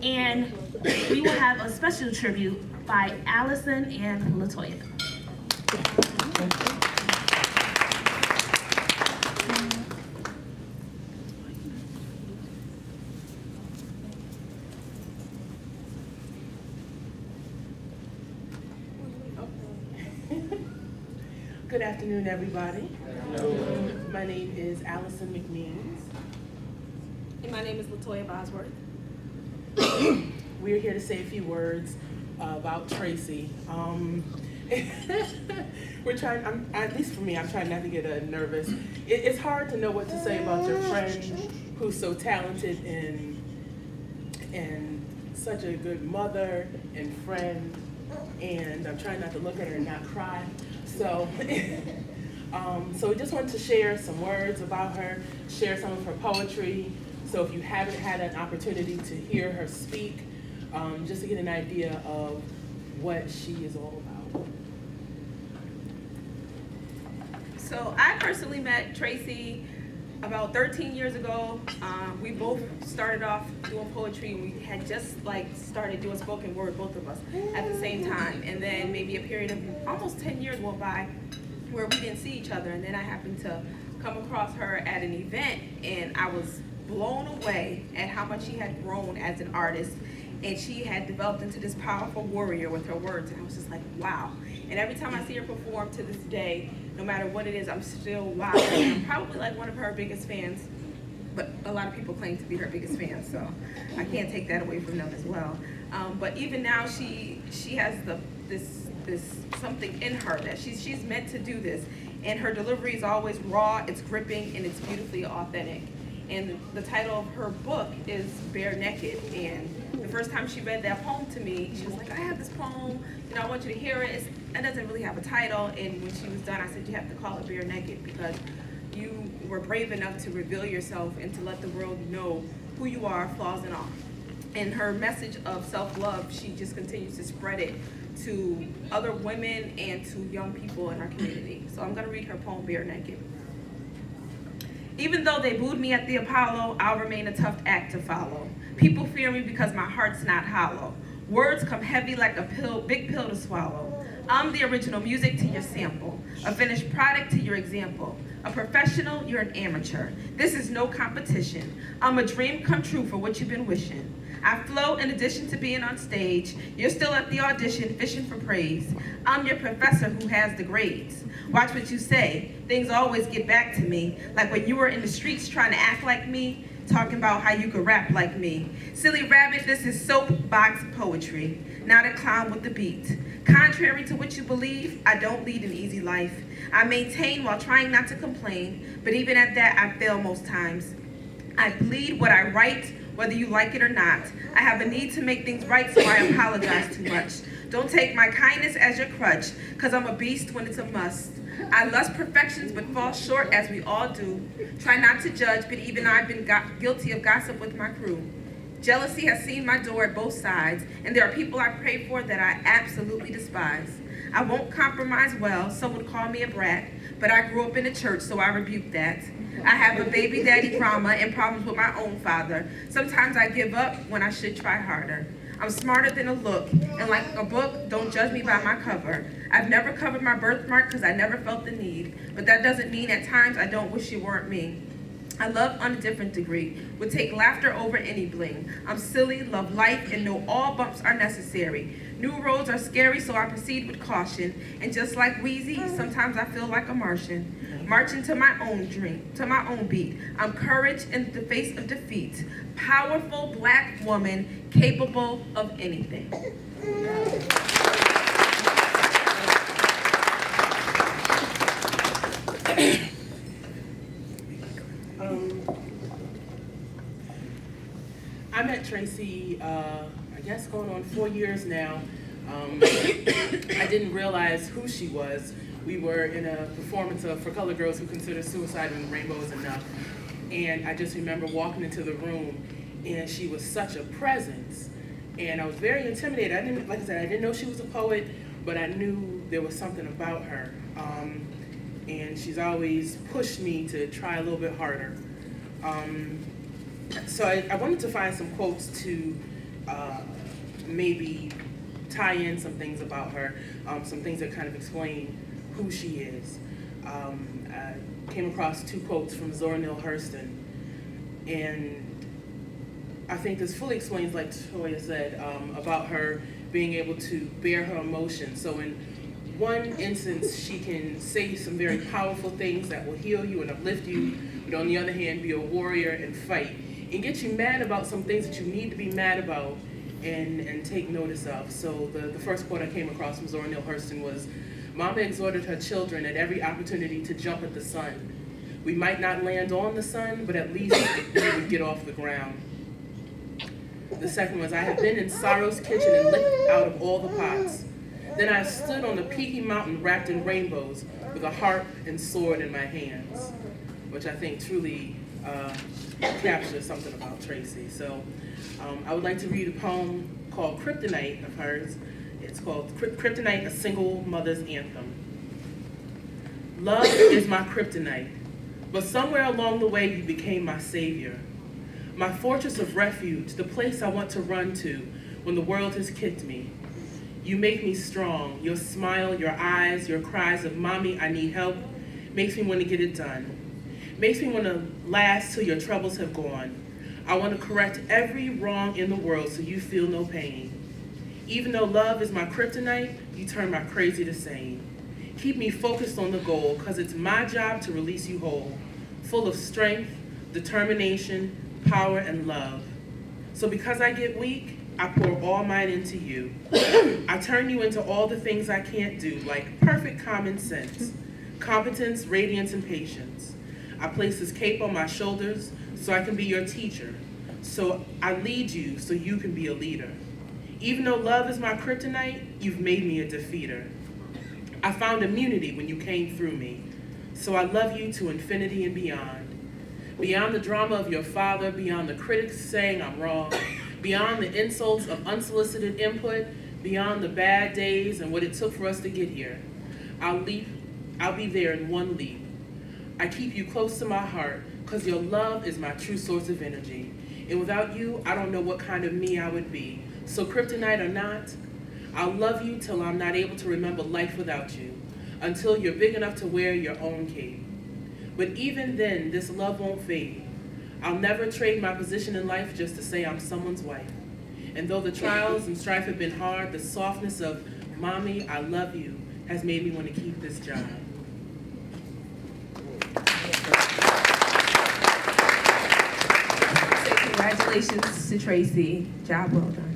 And we will have a special tribute by Allison and Latoya. Good afternoon, everybody. Hello. My name is Allison McMeans. And my name is Latoya Bosworth. We're here to say a few words about Tracy. We're trying, at least for me, I'm trying not to get nervous. It's hard to know what to say about your friend who's so talented and such a good mother and friend, and I'm trying not to look at her and not cry. So, so we just wanted to share some words about her, share some of her poetry. So if you haven't had an opportunity to hear her speak, just to get an idea of what she is all about. So I personally met Tracy about 13 years ago. We both started off doing poetry, and we had just started doing spoken word, both of us, at the same time. And then maybe a period of almost 10 years went by where we didn't see each other. And then I happened to come across her at an event, and I was blown away at how much she had grown as an artist. And she had developed into this powerful warrior with her words. And I was just like, wow. And every time I see her perform to this day, no matter what it is, I'm still wow. And I'm probably like one of her biggest fans, but a lot of people claim to be her biggest fans, so I can't take that away from them as well. But even now, she has this something in her that she's meant to do this, and her delivery is always raw, it's gripping, and it's beautifully authentic. And the title of her book is Bare Naked. And the first time she read that poem to me, she was like, I have this poem, I want you to hear it. It doesn't really have a title. And when she was done, I said, you have to call it Bare Naked, because you were brave enough to reveal yourself and to let the world know who you are, flaws and all. And her message of self-love, she just continues to spread it to other women and to young people in our community. So I'm gonna read her poem, Bare Naked. Even though they booed me at the Apollo, I'll remain a tough act to follow. People fear me because my heart's not hollow. Words come heavy like a big pill to swallow. I'm the original music to your sample, a finished product to your example. A professional, you're an amateur. This is no competition. I'm a dream come true for what you've been wishing. I flow in addition to being on stage. You're still at the audition, fishing for praise. I'm your professor who has the grades. Watch what you say. Things always get back to me, like when you were in the streets trying to act like me, talking about how you could rap like me. Silly rabbit, this is soapbox poetry, not a clown with the beat. Contrary to what you believe, I don't lead an easy life. I maintain while trying not to complain, but even at that, I fail most times. I bleed what I write, whether you like it or not. I have a need to make things right, so I apologize too much. Don't take my kindness as your crutch, cause I'm a beast when it's a must. I lust perfections but fall short, as we all do. Try not to judge, but even I've been guilty of gossip with my crew. Jealousy has seen my door at both sides, and there are people I pray for that I absolutely despise. I won't compromise well, some would call me a brat, but I grew up in the church, so I rebuke that. I have a baby daddy drama and problems with my own father. Sometimes I give up when I should try harder. I'm smarter than a look, and like a book, don't judge me by my cover. I've never covered my birthmark because I never felt the need, but that doesn't mean at times I don't wish you weren't me. I love on a different degree, would take laughter over any bling. I'm silly, love life, and know all bumps are necessary. New roads are scary, so I proceed with caution. And just like Wheezy, sometimes I feel like a Martian. Marching to my own dream, to my own beat. I'm courage in the face of defeat. Powerful black woman, capable of anything. I met Tracy, I guess going on 4 years now. I didn't realize who she was. We were in a performance of For Colored Girls Who Consider Suicide and the Rainbow Is Enough. And I just remember walking into the room, and she was such a presence. And I was very intimidated. Like I said, I didn't know she was a poet, but I knew there was something about her. And she's always pushed me to try a little bit harder. So I wanted to find some quotes to maybe tie in some things about her, some things that kind of explain who she is. I came across 2 quotes from Zora Neale Hurston, and I think this fully explains, like Toya said, about her being able to bear her emotions. So in one instance, she can say some very powerful things that will heal you and uplift you, but on the other hand, be a warrior and fight, and get you mad about some things that you need to be mad about and take notice of. So the first quote I came across from Zora Neale Hurston was, "Mama exhorted her children at every opportunity to jump at the sun. We might not land on the sun, but at least we would get off the ground." The second was, "I have been in sorrow's kitchen and licked out of all the pots. Then I stood on a peaky mountain wrapped in rainbows with a harp and sword in my hands," which I think truly captures something about Tracy. So I would like to read a poem called Kryptonite of hers. It's called Kryptonite, a Single Mother's Anthem. "Love is my kryptonite, but somewhere along the way you became my savior. My fortress of refuge, the place I want to run to when the world has kicked me. You make me strong. Your smile, your eyes, your cries of, 'Mommy, I need help,' makes me want to get it done. Makes me want to last till your troubles have gone. I want to correct every wrong in the world so you feel no pain. Even though love is my kryptonite, you turn my crazy to sane. Keep me focused on the goal, cause it's my job to release you whole, full of strength, determination, power, and love. So because I get weak, I pour all mine into you. I turn you into all the things I can't do, like perfect common sense, competence, radiance, and patience. I place this cape on my shoulders so I can be your teacher. So I lead you so you can be a leader. Even though love is my kryptonite, you've made me a defeater. I found immunity when you came through me. So I love you to infinity and beyond. Beyond the drama of your father, beyond the critics saying I'm wrong, beyond the insults of unsolicited input, beyond the bad days and what it took for us to get here. I'll be there in one leap. I keep you close to my heart because your love is my true source of energy. And without you, I don't know what kind of me I would be. So kryptonite or not, I'll love you till I'm not able to remember life without you, until you're big enough to wear your own cape. But even then, this love won't fade. I'll never trade my position in life just to say I'm someone's wife. And though the trials and strife have been hard, the softness of, "Mommy, I love you," has made me want to keep this job. Say congratulations to Tracy. Job well done.